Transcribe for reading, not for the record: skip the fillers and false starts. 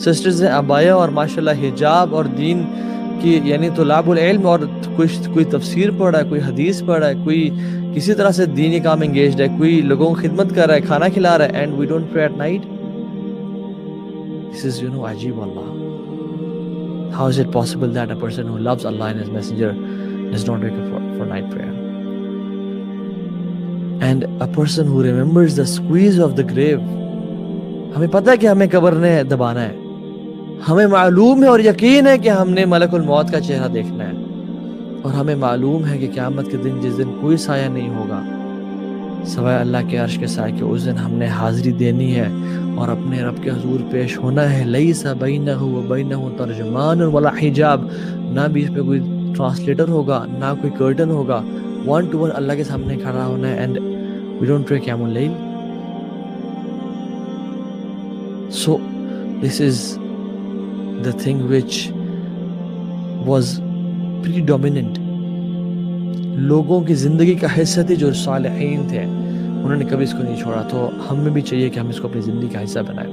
Sisters ہیں ابایا اور ماشاءاللہ حجاب اور دین کی یعنی طلاب العلم اور کوئی تفسیر پڑھ رہا ہے, کوئی حدیث پڑھ رہا ہے, کوئی کسی طرح سے دینی کام انگیجڈ ہے, کوئی لوگوں کی خدمت کر رہا ہے, کھانا کھلا رہا ہے, and we don't pray at night. This is, عجیب اللہ. How is it possible that a person who loves Allah and His Messenger does not wake up for night prayer? And a person who remembers the squeeze of the grave. ہمیں پتہ ہے کہ ہمیں قبر نے دبانا ہے, ہمیں معلوم ہے اور یقین ہے کہ ہم نے ملک الموت کا چہرہ دیکھنا ہے, اور ہمیں معلوم ہے کہ قیامت کے دن جس دن کوئی سایہ نہیں ہوگا سوائے اللہ کے عرش کے سائے کے, اس دن ہم نے حاضری دینی ہے اور اپنے رب کے حضور پیش ہونا ہے. لیس بینہ و بینہ ترجمان ولا حجاب, نہ بھی اس پہ کوئی ٹرانسلیٹر ہوگا, نہ کوئی کرٹن ہوگا, 1 to 1 اللہ کے سامنے کھڑا ہونا ہے. اینڈ وی ڈونٹ پرے قیام اللیل. So this is the thing which was predominant. لوگوں کی زندگی کا حصہ تھی جو صالحین تھے, انہوں نے کبھی اس کو نہیں چھوڑا. تو ہمیں بھی چاہیے کہ ہم اس کو اپنی زندگی کا حصہ بنائیں.